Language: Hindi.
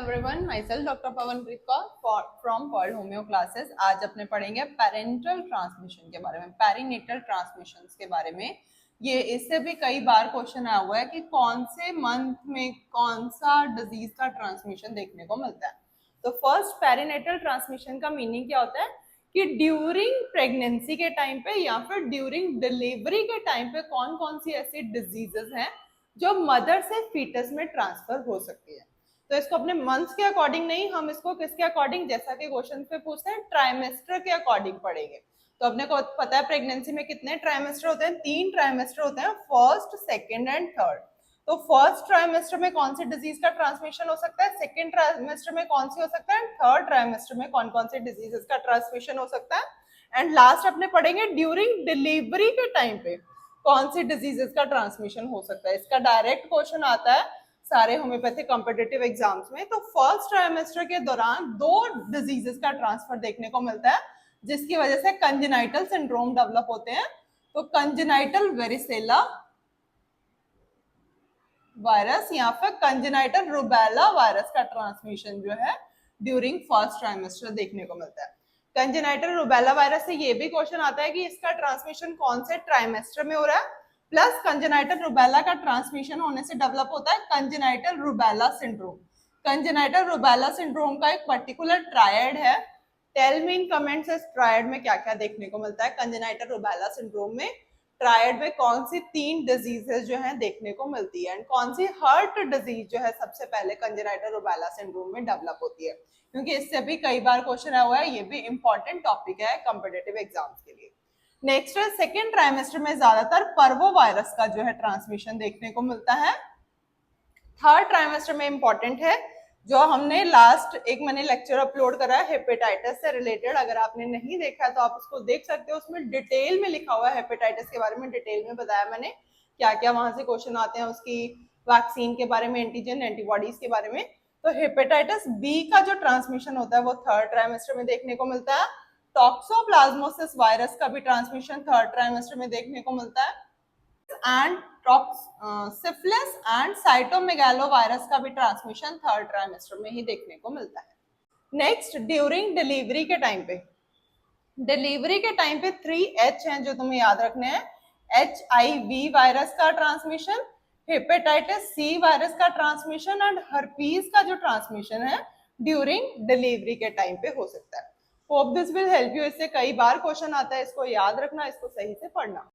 Everyone, myself doctor Pavanpreet Kaur from pearl homeo classes. आज अपने पढ़ेंगे पेरेंटल ट्रांसमिशन के बारे में, पेरिनेटल ट्रांसमिशन के बारे में। ये इससे भी कई बार क्वेश्चन आया हुआ है कि कौन से मंथ में कौन सा डिजीज का ट्रांसमिशन देखने को मिलता है। तो फर्स्ट, पेरिनेटल ट्रांसमिशन का मीनिंग क्या होता है कि ड्यूरिंग प्रेगनेंसी के टाइम पे या फिर ड्यूरिंग डिलीवरी के टाइम पे कौन कौन सी ऐसी डिजीजेस हैं जो मदर से फीटस में ट्रांसफर हो सकती है। तो इसको अपने मंथ्स के अकॉर्डिंग नहीं, हम इसको किसके अकॉर्डिंग, जैसा कि क्वेश्चन पे पूछते हैं, ट्राइमेस्टर के अकॉर्डिंग पढ़ेंगे। तो अपने को पता है प्रेगनेंसी में कितने ट्राइमेस्टर होते हैं, 3 ट्राइमेस्टर होते हैं, फर्स्ट, सेकंड एंड थर्ड। तो फर्स्ट ट्राइमेस्टर में कौन सी डिजीज का ट्रांसमिशन हो सकता है, सेकंड ट्राइमेस्टर में कौन सी हो सकता है, थर्ड ट्राइमेस्टर में कौन कौन सी डिजीजेस का ट्रांसमिशन हो सकता है, एंड लास्ट अपने पढ़ेंगे ड्यूरिंग डिलीवरी के टाइम पे कौन सी डिजीजेस का ट्रांसमिशन हो सकता है। इसका डायरेक्ट क्वेश्चन आता है सारे होम्योपैथिक कॉम्पिटिटिव एग्जाम्स में। तो फर्स्ट ट्राइमेस्टर के दौरान 2 डिजीजेस का ट्रांसफर देखने को मिलता है जिसकी वजह से कंजेनाइटल सिंड्रोम डेवलप होते हैं। तो कंजेनाइटल वेरिसेला वायरस या फिर कंजेनाइटल रुबेला वायरस का ट्रांसमिशन जो है ड्यूरिंग फर्स्ट ट्राइमेस्टर देखने को मिलता है। कंजेनाइटल रुबेला वायरस से ये भी क्वेश्चन आता है कि इसका ट्रांसमिशन कौन से ट्राइमेस्टर में हो रहा है। प्लस कंजेनाइटल रुबेला का ट्रांसमिशन होने से डेवलप होता है congenital rubella syndrome. Congenital rubella syndrome का एक पर्टिकुलर ट्रायड है। टेल मी इन कमेंट्स इस ट्रायड में क्या क्या देखने को मिलता है। कंजेनाइटल रुबेला सिंड्रोम में ट्रायड में कौन सी 3 डिजीजेस जो है देखने को मिलती है, एंड कौन सी हार्ट डिजीज जो है सबसे पहले कंजेनाइटल रुबेला सिंड्रोम में डेवलप होती है, क्योंकि इससे भी कई बार क्वेश्चन आया हुआ है। ये भी इंपॉर्टेंट टॉपिक है कॉम्पिटिटिव एग्जाम्स के लिए। नेक्स्ट है सेकेंड ट्राइमेस्टर में ज्यादातर पर्वो वायरस का जो है ट्रांसमिशन देखने को मिलता है। थर्ड ट्राइमेस्टर में इंपॉर्टेंट है जो हमने लास्ट एक मैंने लेक्चर अपलोड करा है हेपेटाइटिस से रिलेटेड। अगर आपने नहीं देखा है तो आप उसको देख सकते हो, उसमें डिटेल में लिखा हुआ है हेपेटाइटिस के बारे में, डिटेल में बताया मैंने क्या क्या वहां से क्वेश्चन आते हैं, उसकी वैक्सीन के बारे में, एंटीजन एंटीबॉडीज के बारे में। तो हेपेटाइटिस बी का जो ट्रांसमिशन होता है वो थर्ड ट्राइमेस्टर में देखने को मिलता है। टॉक्सोप्लाज्मोसिस वायरस का भी ट्रांसमिशन थर्ड ट्राइमेस्टर में देखने को मिलता है, and syphilis and cytomegalo virus का भी ट्रांसमिशन थर्ड ट्राइमेस्टर में ही देखने को मिलता है। नेक्स्ट, ड्यूरिंग डिलीवरी के टाइम पे, डिलीवरी के टाइम पे 3H हैं जो तुम्हें याद रखने हैं। HIV वायरस का ट्रांसमिशन, हेपेटाइटिस सी वायरस का ट्रांसमिशन एंड हर्पीज का जो ट्रांसमिशन है ड्यूरिंग डिलीवरी के टाइम पे हो सकता है। Hope this will help you. इससे कई बार क्वेश्चन आता है, इसको याद रखना, इसको सही से पढ़ना।